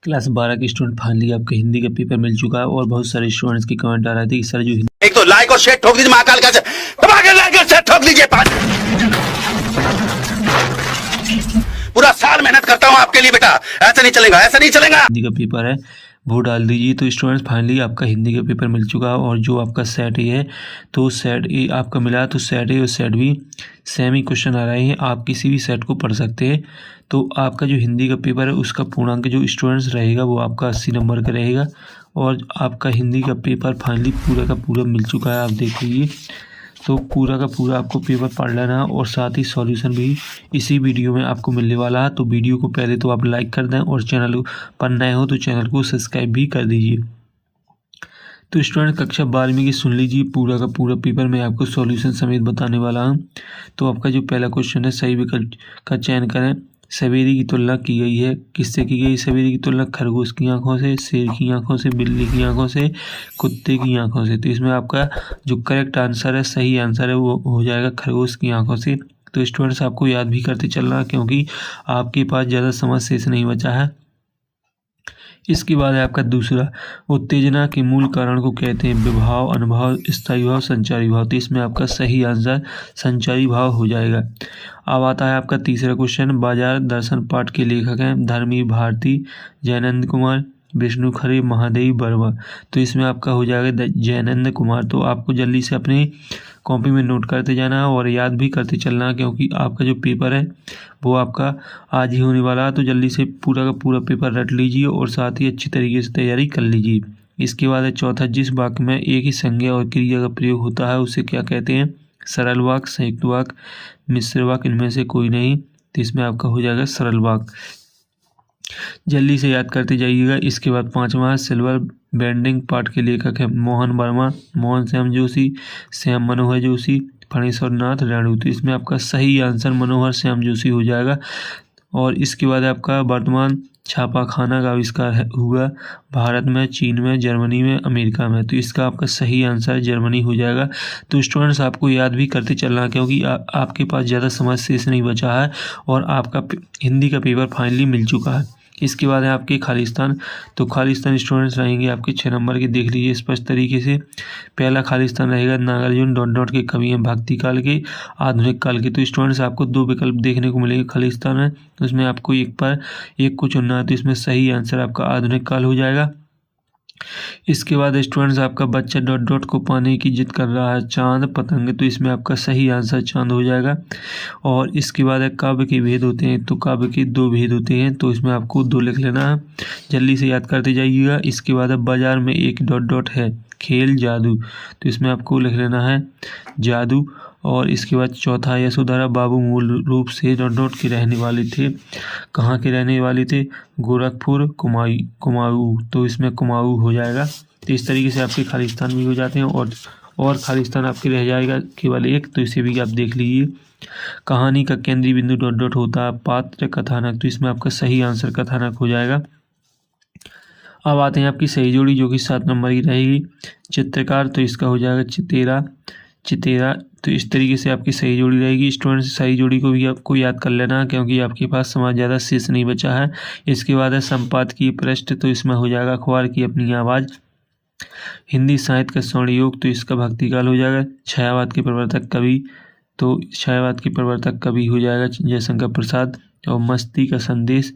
Class 12 के student finally आपके हिंदी का पेपर मिल चुका है और बहुत सारे स्टूडेंट्स की कमेंट आ रहे थे कि सर जो एक तो लाइक और शेयर ठोक दीजिए, महाकाल का लाइक और शेयर ठोक दीजिए। पूरा साल मेहनत करता हूँ आपके लिए बेटा, ऐसा नहीं चलेगा, ऐसा नहीं चलेगा। हिंदी का पेपर है वो डाल दीजिए। तो स्टूडेंट्स फाइनली आपका हिंदी का पेपर मिल चुका है और जो आपका सेट ए है तो सेट ए आपका मिला, तो सेट ए और सेट बी सेम ही क्वेश्चन आ रहे हैं, आप किसी भी सेट को पढ़ सकते हैं। तो आपका जो हिंदी का पेपर है उसका पूर्णांक जो स्टूडेंट्स रहेगा वो आपका 80 नंबर का रहेगा और आपका हिंदी का पेपर फाइनली पूरा का पूरा मिल चुका है। आप देख लीजिए, तो पूरा का पूरा आपको पेपर पढ़ लेना है और साथ ही सॉल्यूशन भी इसी वीडियो में आपको मिलने वाला है। तो वीडियो को पहले तो आप लाइक कर दें और चैनल पर नए हो तो चैनल को सब्सक्राइब भी कर दीजिए। तो स्टूडेंट कक्षा 12वीं की सुन लीजिए, पूरा का पूरा पेपर मैं आपको सॉल्यूशन समेत बताने वाला हूँ। तो आपका जो पहला क्वेश्चन है, सही विकल्प का चयन करें। सवेरे की तुलना की गई है, किससे की गई सवेरे की तुलना? खरगोश की आंखों से, शेर की आंखों से, बिल्ली की आंखों से, कुत्ते की आंखों से। तो इसमें आपका जो करेक्ट आंसर है, सही आंसर है वो हो जाएगा खरगोश की आंखों से। तो स्टूडेंट्स आपको याद भी करते चलना क्योंकि आपके पास ज़्यादा समय शेष नहीं बचा है। इसके बाद है आपका दूसरा, उत्तेजना के मूल कारण को कहते हैं विभाव, अनुभव, स्थायी भाव, संचारी भाव। तो इसमें आपका सही आंसर संचारी भाव हो जाएगा। अब आता है आपका तीसरा क्वेश्चन, बाजार दर्शन पाठ के लेखक हैं धर्मी भारती, जयनंद कुमार, विष्णु खरे, महादेवी वर्मा। तो इसमें आपका हो जाएगा जयनंद कुमार। तो आपको जल्दी से अपने कॉपी में नोट करते जाना है और याद भी करते चलना है क्योंकि आपका जो पेपर है वो आपका आज ही होने वाला है। तो जल्दी से पूरा का पूरा पेपर रट लीजिए और साथ ही अच्छी तरीके से तैयारी कर लीजिए। इसके बाद है चौथा, जिस वाक्य में एक ही संज्ञा और क्रिया का प्रयोग होता है उसे क्या कहते हैं? सरल वाक्य, संयुक्त वाक्य, मिश्र वाक्य, इनमें से कोई नहीं। तो इसमें आपका हो जाएगा सरल वाक्य। जल्दी से याद करते जाइएगा। इसके बाद पांचवा, सिल्वर बेंडिंग पाठ के लेखक है मोहन वर्मा, मोहन श्याम जोशी, श्याम मनोहर जोशी, फणेश्वर नाथ रेणु। तो इसमें आपका सही आंसर मनोहर श्याम जोशी हो जाएगा। और इसके बाद आपका वर्तमान छापाखाना का आविष्कार हुआ भारत में, चीन में, जर्मनी में, अमेरिका में। तो इसका आपका सही आंसर जर्मनी हो जाएगा। तो स्टूडेंट्स आपको याद भी करते चलना क्योंकि आपके पास ज़्यादा समय शेष नहीं बचा है और आपका हिंदी का पेपर फाइनली मिल चुका है। इसके बाद है आपके खालिस्तान। तो खालिस्तान स्टूडेंट्स रहेंगे आपके 6 नंबर के, देख लीजिए स्पष्ट तरीके से। पहला खालिस्तान रहेगा नागार्जुन डॉट डॉट के कवि हैं भक्ति काल के, आधुनिक काल के। तो स्टूडेंट्स आपको 2 विकल्प देखने को मिलेंगे खालिस्तान में, तो इसमें आपको एक पर एक को चुनना है। तो इसमें सही आंसर आपका आधुनिक काल हो जाएगा। इसके बाद स्टूडेंट्स आपका बच्चा डॉट डॉट को पाने की जिद कर रहा है, चांद पतंग। तो इसमें आपका सही आंसर चांद हो जाएगा। और इसके बाद है काव्य के भेद होते हैं, तो काव्य के 2 भेद होते हैं, तो इसमें आपको 2 लिख लेना है, जल्दी से याद करते जाइएगा। इसके बाद है बाजार में एक डॉट डॉट है, खेल जादू। तो इसमें आपको लिख लेना है जादू। और इसके बाद चौथा, यशोधरा बाबू मूल रूप से डॉट डॉट के रहने वाले थे, कहाँ के रहने वाले थे? गोरखपुर, कुमाऊँ। तो इसमें कुमाऊँ हो जाएगा। तो इस तरीके से आपके खालिस्तान भी हो जाते हैं और खालिस्तान आपके रह जाएगा केवल एक, तो इसे भी आप देख लीजिए। कहानी का केंद्रीय बिंदु डॉट डॉट होता है पात्र, कथानक। तो इसमें आपका सही आंसर कथानक हो जाएगा। अब आते हैं आपकी सही जोड़ी जो कि 7 नंबर की रहेगी, चित्रकार। तो इसका हो जाएगा चितेरा। तो इस तरीके से आपकी सही जोड़ी रहेगी। स्टूडेंट्स सही जोड़ी को भी आपको याद कर लेना क्योंकि आपके पास समय ज़्यादा शेष नहीं बचा है। इसके बाद है संपादकीय पृष्ठ। तो इसमें हो जाएगा अखबार की अपनी आवाज़, हिंदी साहित्य का स्वर्ण योग। तो इसका भक्तिकाल हो जाएगा। छायावाद के प्रवर्तक कवि, तो छायावाद के प्रवर्तक कवि हो जाएगा जयशंकर प्रसाद। और मस्ती का संदेश,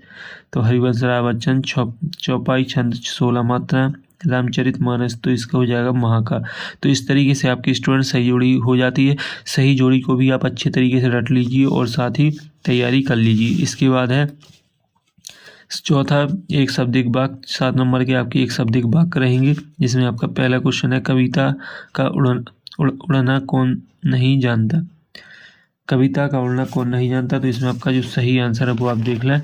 तो हरिवंश राय बच्चन। चौपाई छंद 16 मात्रा, रामचरित मानस। तो इसका हो जाएगा महाका। तो इस तरीके से आपकी स्टूडेंट सही जोड़ी हो जाती है। सही जोड़ी को भी आप अच्छे तरीके से रट लीजिए और साथ ही तैयारी कर लीजिए। इसके बाद है चौथा, एक शब्दिक वाक्य। 7 नंबर के आपके एक शब्दिक वाक्य रहेंगे जिसमें आपका पहला क्वेश्चन है, कविता का उड़ना कौन नहीं जानता? कविता का उड़ना कौन नहीं जानता? तो इसमें आपका जो सही आंसर है वो आप देख लें।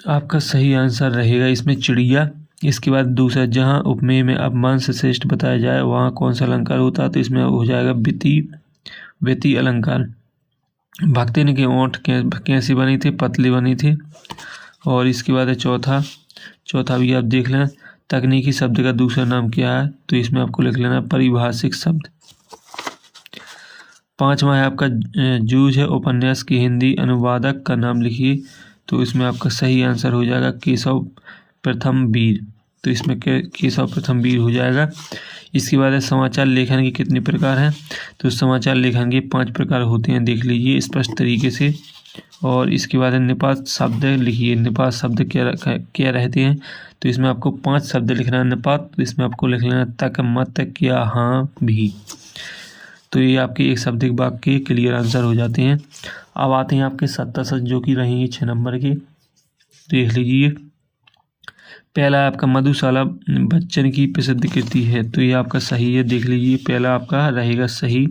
आपका सही आंसर रहेगा इसमें चिड़िया। इसके बाद दूसरा, जहाँ उपमेय में अपमान से श्रेष्ठ बताया जाए वहाँ कौन सा अलंकार होता है? तो इसमें हो जाएगा व्यति अलंकार। भक्तिन के ओंठ कैसी बनी थे? पतली बनी थी। और इसके बाद है चौथा भी आप देख लें, तकनीकी शब्द का दूसरा नाम क्या है? तो इसमें आपको लिख लेना परिभाषिक शब्द। 5वां है आपका जूझ है उपन्यास की हिंदी अनुवादक का नाम लिखिए। तो इसमें आपका सही आंसर हो जाएगा केशव प्रथम वीर। तो इसमें केशव प्रथम वीर हो जाएगा। इसके बाद है समाचार लेखन के कितने प्रकार हैं। तो समाचार लेखन के 5 प्रकार होते हैं, देख लीजिए स्पष्ट तरीके से। और इसके बाद है निपात शब्द लिखिए। निपात शब्द क्या रहते हैं। तो इसमें आपको 5 शब्द लिखना है निपात। तो इसमें आपको लिख लेना तक, मत, क्या, हाँ, भी। तो ये आपके एक शब्द एक वाक्य के क्लियर आंसर हो जाते हैं। अब आते हैं आपके 7 सच जो कि रहेंगे 6 नंबर के, देख लीजिए। पहला आपका मधुशाला बच्चन की प्रसिद्ध कृति है। तो ये आपका सही है, देख लीजिए। पहला आपका रहेगा सही,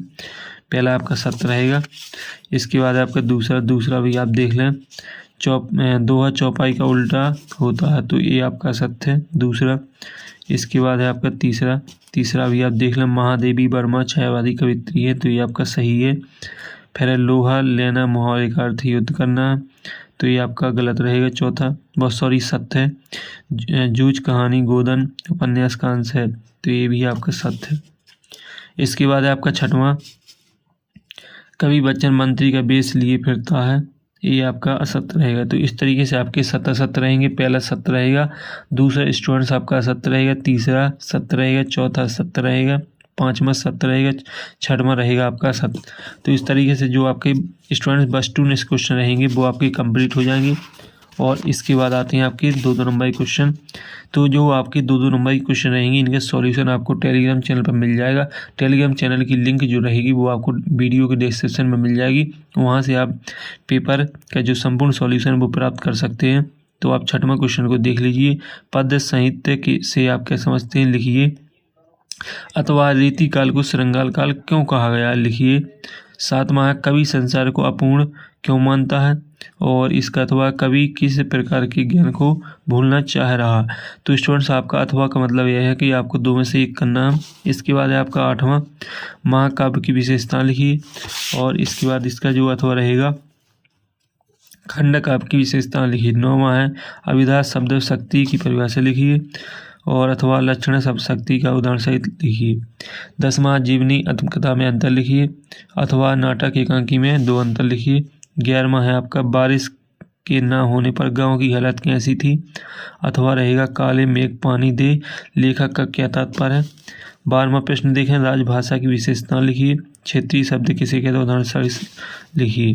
पहला आपका सत्य रहेगा। इसके बाद आपका दूसरा भी आप देख लें। दोहा चौपाई का उल्टा होता है। तो ये आपका सत्य है, दूसरा। इसके बाद है आपका तीसरा भी आप देख लें। महादेवी वर्मा छायावादी कवित्री है। तो ये आपका सही है। फिर है लोहा लेना मुहावरे का अर्थ युद्ध करना। तो ये आपका गलत रहेगा, चौथा। सत्य है। जूझ कहानी गोदन उपन्यास का अंश है। तो ये भी आपका सत्य है। इसके बाद है आपका 6वां, कवि बच्चन मंत्री का बेस लिए फिरता है। ये आपका असत्य रहेगा। तो इस तरीके से आपके 7 सत्य रहेंगे। पहला सत्य रहेगा, दूसरा स्टूडेंट्स आपका सत्य रहेगा, तीसरा सत्य रहेगा, चौथा सत्य रहेगा, 5वां सत्य रहेगा, 6वां रहेगा आपका सत्य। तो इस तरीके से जो आपके स्टूडेंट्स बस 2 नेक्स्ट क्वेश्चन रहेंगे वो आपके कंप्लीट हो जाएंगे। और इसके बाद आते हैं आपके 2-2 नंबर के क्वेश्चन। तो जो आपके 2-2 नंबर के क्वेश्चन रहेंगे इनके सॉल्यूशन आपको टेलीग्राम चैनल पर मिल जाएगा। टेलीग्राम चैनल की लिंक जो रहेगी वो आपको वीडियो के डिस्क्रिप्शन में मिल जाएगी। वहाँ से आप पेपर का जो संपूर्ण सॉल्यूशन वो प्राप्त कर सकते हैं। तो आप 6वां क्वेश्चन को देख लीजिए। पद्य साहित्य से आप क्या समझते हैं, लिखिए। अथवा रीतिकाल को श्रृंगार काल क्यों कहा गया, लिखिए। 7वां है कवि संसार को अपूर्ण क्यों मानता है। और इसका अथवा कवि किस प्रकार के ज्ञान को भूलना चाह रहा। तो स्टूडेंट्स आपका अथवा का मतलब यह है कि आपको 2 में से 1 करना है। इसके बाद है आपका 8वां महाकाव्य की विशेषता लिखिए। और इसके बाद इसका जो अथवा रहेगा खंड काव्य की विशेषता लिखिए। 9वां है अभिधा शब्द शक्ति की परिभाषा लिखिए। और अथवा लक्षण शब्द शक्ति का उदाहरण सहित लिखिए। 10वां जीवनी आत्मकथा में अंतर लिखिए। अथवा नाटक एकांकी में 2 अंतर लिखिए। 11वां है आपका बारिश के न होने पर गांव की हालत कैसी थी। अथवा रहेगा काले मेघ पानी दे, लेखक का क्या तात्पर्य है। 12वां प्रश्न देखें राजभाषा की विशेषता लिखिए। क्षेत्रीय शब्द किसे कहते हैं, उदाहरण सहित लिखिए।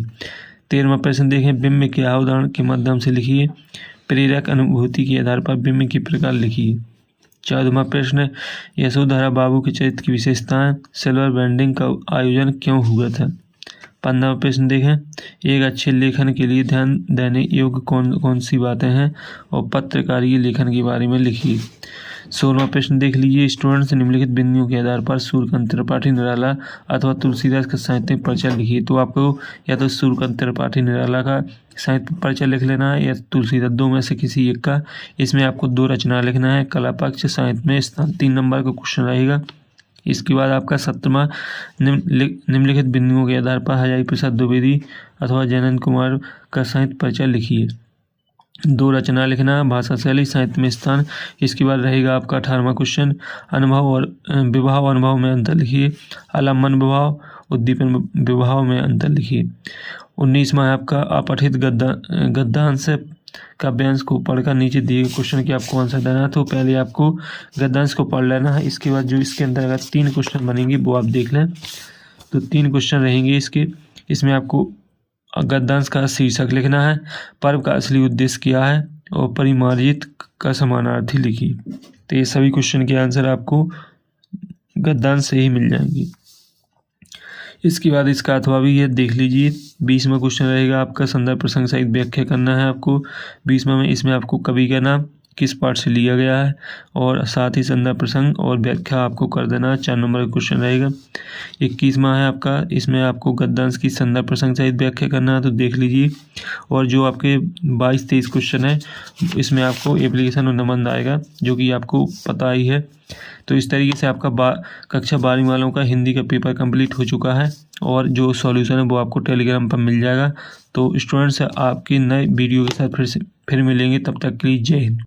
13वां प्रश्न देखें बिंब क्या है, उदाहरण के माध्यम से लिखिए। प्रेरक अनुभूति के आधार पर बिंब की प्रकार लिखिए। 14वां प्रश्न यशोधरा बाबू के चरित्र की विशेषताएं, सिल्वर बैंडिंग का आयोजन क्यों हुआ था। 15वां प्रश्न देखें एक अच्छे लेखन के लिए ध्यान देने योग्य कौन सी बातें हैं और पत्रकारीय लेखन के बारे में लिखिए। 16वां प्रश्न देख लीजिए। स्टूडेंट्स निम्नलिखित बिंदुओं के आधार पर सूर्यकांत त्रिपाठी निराला अथवा तुलसीदास का साहित्यिक परिचय लिखिए। तो आपको या तो सूर्यकांत त्रिपाठी निराला का साहित्यिक परिचय लिख लेना है या तुलसीदास, 2 में से किसी एक का। इसमें आपको 2 रचना लिखना है। कला पक्ष साहित्य में स्थान 3 नंबर का क्वेश्चन रहेगा। इसके बाद आपका 7वां निम्नलिखित बिंदुओं के आधार पर हजारी प्रसाद द्विवेदी अथवा जयनंद कुमार का साहित्य परिचय लिखिए। 2 रचना लिखना, भाषा शैली साहित्य में स्थान। इसके बाद रहेगा आपका 18वां क्वेश्चन अनुभव और विभाव अनुभव में अंतर लिखिए। आलम्बन विभाव उद्दीपन विभाव में अंतर लिखिए। 19वां आपका अपठित गद्यांश काव्यांश को पढ़कर नीचे दिए गए क्वेश्चन के आपको आंसर देना है। तो पहले आपको गद्यांश को पढ़ लेना है। इसके बाद जो इसके अंतर्गत 3 क्वेश्चन बनेंगे वो आप देख लें। तो 3 क्वेश्चन रहेंगे इसमें आपको गद्यांश का शीर्षक लिखना है, पर्व का असली उद्देश्य क्या है और परिमार्जित का समानार्थी लिखिए। तो ये सभी क्वेश्चन के आंसर आपको गद्यांश से ही मिल जाएंगे। इसके बाद इसका अथवा भी ये देख लीजिए। 20वां क्वेश्चन रहेगा आपका संदर्भ प्रसंग सहित व्याख्या करना है आपको। 20वां में इसमें आपको कवि का नाम किस पाठ से लिया गया है और साथ ही संदर्भ प्रसंग और व्याख्या आपको कर देना है। 4 नंबर का क्वेश्चन रहेगा। 21वां है आपका, इसमें आपको गद्यांश की संदर्भ प्रसंग सहित व्याख्या करना है। तो देख लीजिए। और जो आपके 22-23 क्वेश्चन है इसमें आपको एप्लीकेशन और निबंध आएगा जो कि आपको पता ही है। तो इस तरीके से आपका कक्षा 12वीं वालों का हिंदी का पेपर कंप्लीट हो चुका है और जो सॉल्यूशन है वो आपको टेलीग्राम पर मिल जाएगा। तो स्टूडेंट्स आपकी नए वीडियो के साथ फिर मिलेंगे, तब तक के लिए जय हिंद।